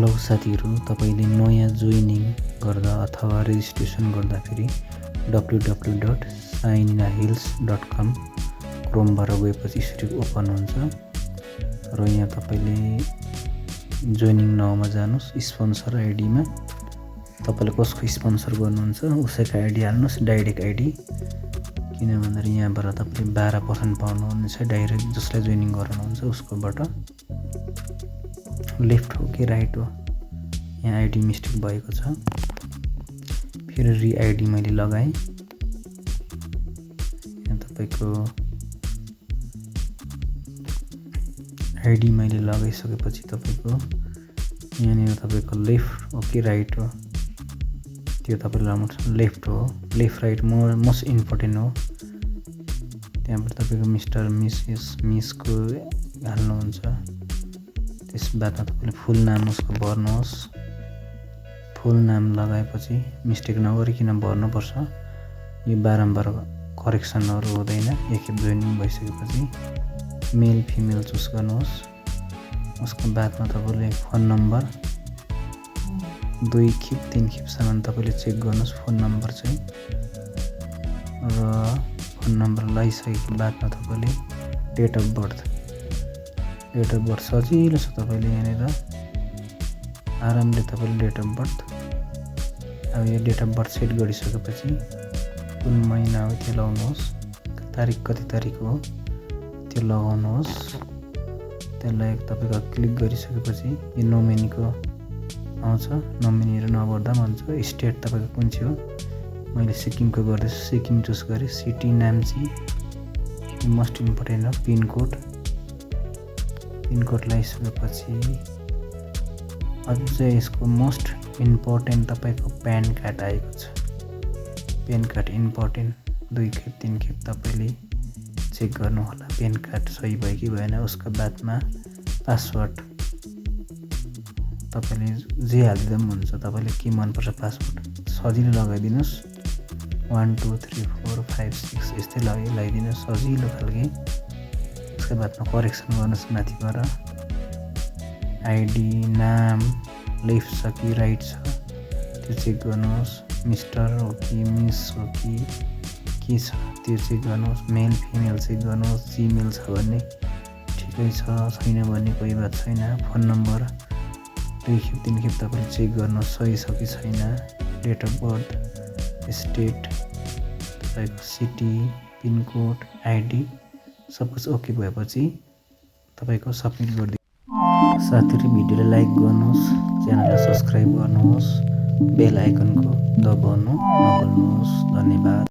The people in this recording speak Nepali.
हेलो साथीहरू, तपाईले नयाँ जोइनिङ गर्दा अथवा रेजिस्ट्रेसन गर्दाखेरि www.shinahills.com क्रोमबाट गएपछि यसरी ओपन हुन्छ र यहाँ तपाईले जोइनिङ नाउमा जानुस्। स्पोन्सर आइडीमा तपाईले कसको स्पोन्सर गर्नुहुन्छ उसैको आइडी हाल्नुस्, डाइरेक्ट आइडी, किन भन्दा यहाँबाट तपाईले 12% पाउनुहुनेछ डाइरेक्ट जसलाई जोइनिङ गराउनुहुन्छ उसकोबाट। लेफ्ट हो कि राइट हो, यहाँ आइडी मिस्टेक भएको छ। फेरि रि आइडी मैले लगाएँ। यहाँ तपाईको आइडी मैले लगाइसकेपछि तपाईको यहाँनिर तपाईको लेफ्ट हो कि राइट हो त्यो तपाईले लाउनुहुन्छ। लेफ्ट हो, लेफ्ट राइट मोस्ट इम्पोर्टेन्ट हो। त्यहाँबाट तपाईको मिस्टर मिसेस मिसको हाल्नुहुन्छ। त्यस बादमा तपाईले फुल नाम उसको भर्नुहोस्। फुल नाम लगाएपछि मिस्टेक नगरिकन भर्नुपर्छ। यो बारम्बार करेक्सनहरु हुँदैन। एकखेप जोइनिङ भइसकेपछि मेल फिमेल चुज गर्नुहोस्। उसको बादमा तपाईले फोन नम्बर 2 खेप 3 खेपसम्म तपाईले चेक गर्नुहोस् फोन नम्बर चाहिँ। र फोन नम्बर लगाइसकेको बादमा तपाईले डेट अफ बर्थ सजिलो छ। तपाईले यहाँनिर आरामले तपाईले डेट अफ बर्थ, अब यो डेट अफ बर्थ सेट गरिसकेपछि कुन महिना हो त्यो लगाउनुहोस्, तारिक कति तारिक हो त्यो लगाउनुहोस्। त्यसलाई तपाईको क्लिक गरिसकेपछि यो नोमिनीको आउँछ। नोमिनीहरु नभर्दा भन्छ। स्टेट तपाईको कुन चाहिँ हो, मैले सिक्किमको गर्दैछु, सिक्किम चुज गरे। सिटी नाम्ची मोस्ट इम्पोर्टेन्ट हो। पिनकोड लगाइसकेपछि अझै यसको मोस्ट इम्पोर्टेन्ट तपाईको प्यान कार्ड आएको छ। प्यान कार्ड इम्पोर्टेन्ट 2 खेप 3 खेप तपाईले चेक गर्नु होला प्यान कार्ड सही भयो कि भएन। उसको बादमा पासवर्ड तपाईले जे हाल्दिदा पनि हुन्छ। तपाईले के मन पर्छ पासवर्ड सजिलो लगाइदिनुस्। 1 2 3 4 5 6 यस्तै लगाइदिनुस् सजिलो खालके। उसको बादमा करेक्सन गर्नुस् माथिबाट। आइडी नाम लेफ्ट छ कि राइट छ त्यो चेक गर्नुहोस्। मिस्टर हो कि मिस हो कि के छ त्यो चेक गर्नुहोस्। मेल फिमेल चेक गर्नुहोस्। जिमेल छ भने ठिकै छ, छैन भने कोही बात छैन। फोन नम्बर 2 खेप 3 खेप तपाईले चेक गर्नुहोस् सही छ कि छैन। डेट अफ बर्थ, स्टेट, तपाईको सिटी, पिनकोड, आइडी सब कुछ ओके भएपछि तपाईको सबमिट गरिदिनु। साथीहरु भिडियोलाई लाइक गर्नुहोस्, च्यानललाई सब्स्क्राइब गर्नुहोस्, बेल आइकनको दबाउनु नभुल्नुहोस्। धन्यवाद।